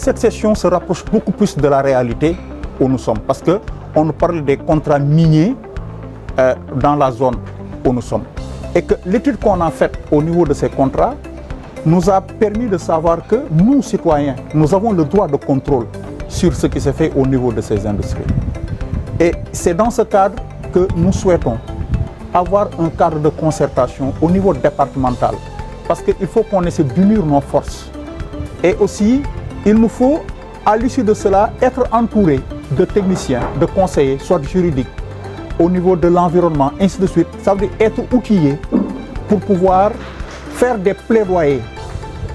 Cette session se rapproche beaucoup plus de la réalité où nous sommes, parce qu'on nous parle des contrats miniers dans la zone où nous sommes. Et que l'étude qu'on a faite au niveau de ces contrats nous a permis de savoir que nous, citoyens, nous avons le droit de contrôle sur ce qui se fait au niveau de ces industries. Et c'est dans ce cadre que nous souhaitons avoir un cadre de concertation au niveau départemental, parce qu'il faut qu'on essaie d'unir nos forces. Et aussi, il nous faut, à l'issue de cela, être entouré de techniciens, de conseillers, soit juridiques, au niveau de l'environnement, ainsi de suite. Ça veut dire être outillé pour pouvoir faire des plaidoyers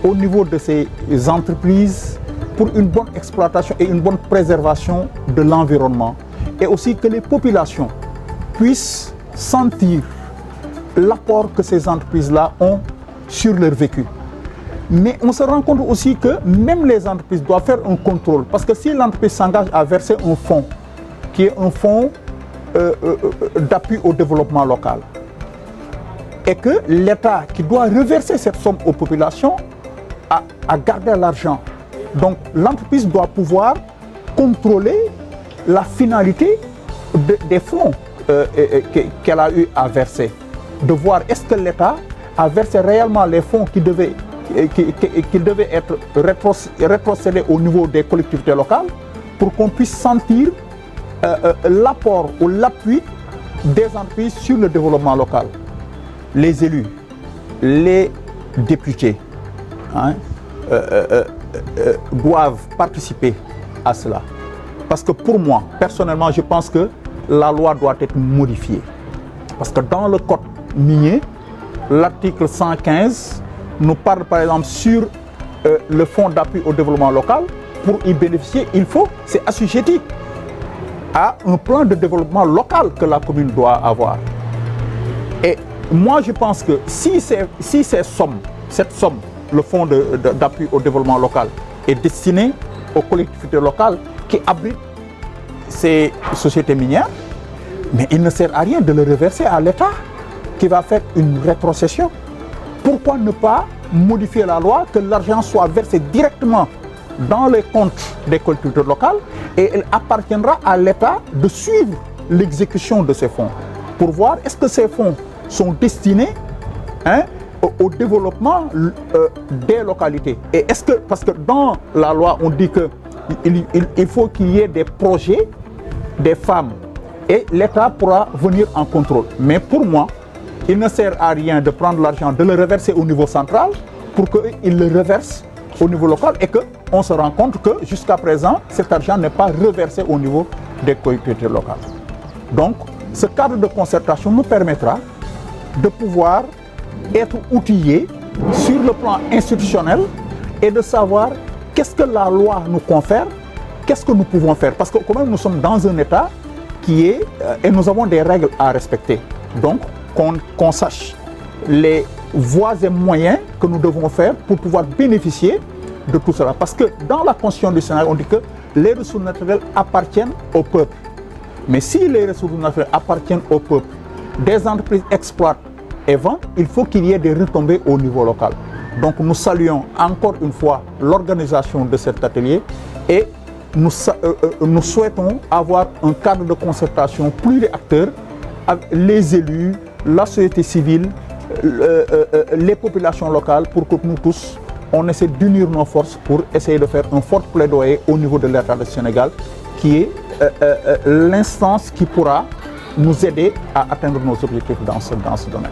au niveau de ces entreprises pour une bonne exploitation et une bonne préservation de l'environnement. Et aussi que les populations puissent sentir l'apport que ces entreprises-là ont sur leur vécu. Mais on se rend compte aussi que même les entreprises doivent faire un contrôle. Parce que si l'entreprise s'engage à verser un fonds, qui est un fonds d'appui au développement local, et que l'État qui doit reverser cette somme aux populations a gardé l'argent. Donc l'entreprise doit pouvoir contrôler la finalité des fonds qu'elle a eu à verser. De voir est-ce que l'État a versé réellement les fonds qui devaient être rétrocédés au niveau des collectivités locales pour qu'on puisse sentir l'apport ou l'appui des entreprises sur le développement local. Les élus, les députés doivent participer à cela. Parce que pour moi, personnellement, je pense que la loi doit être modifiée. Parce que dans le code minier, l'article 115 nous parle par exemple sur le fonds d'appui au développement local. Pour y bénéficier, c'est assujetti à un plan de développement local que la commune doit avoir. Et moi, je pense que si cette somme, le fonds d'appui au développement local, est destiné aux collectivités locales qui abritent ces sociétés minières, mais il ne sert à rien de le reverser à l'État qui va faire une rétrocession. Pourquoi ne pas modifier la loi, que l'argent soit versé directement dans les comptes des collectivités locales et il appartiendra à l'État de suivre l'exécution de ces fonds pour voir est-ce que ces fonds sont destinés au développement des localités. Et est-ce que, parce que dans la loi on dit qu'il faut qu'il y ait des projets, des femmes, et l'État pourra venir en contrôle. Mais pour moi, il ne sert à rien de prendre l'argent, de le reverser au niveau central pour qu'il le reverse au niveau local et qu'on se rend compte que jusqu'à présent, cet argent n'est pas reversé au niveau des collectivités locales. Donc, ce cadre de concertation nous permettra de pouvoir être outillés sur le plan institutionnel et de savoir qu'est-ce que la loi nous confère, qu'est-ce que nous pouvons faire. Parce que quand même, nous sommes dans un État qui est, et nous avons des règles à respecter. Donc, qu'on sache les voies et moyens que nous devons faire pour pouvoir bénéficier de tout cela. Parce que dans la Constitution du Sénégal, on dit que les ressources naturelles appartiennent au peuple. Mais si les ressources naturelles appartiennent au peuple, des entreprises exploitent et vendent, il faut qu'il y ait des retombées au niveau local. Donc nous saluons encore une fois l'organisation de cet atelier et nous souhaitons avoir un cadre de concertation pluriacteur avec les élus, la société civile, les populations locales pour que nous tous, on essaie d'unir nos forces pour essayer de faire un fort plaidoyer au niveau de l'État du Sénégal qui est l'instance qui pourra nous aider à atteindre nos objectifs dans ce domaine.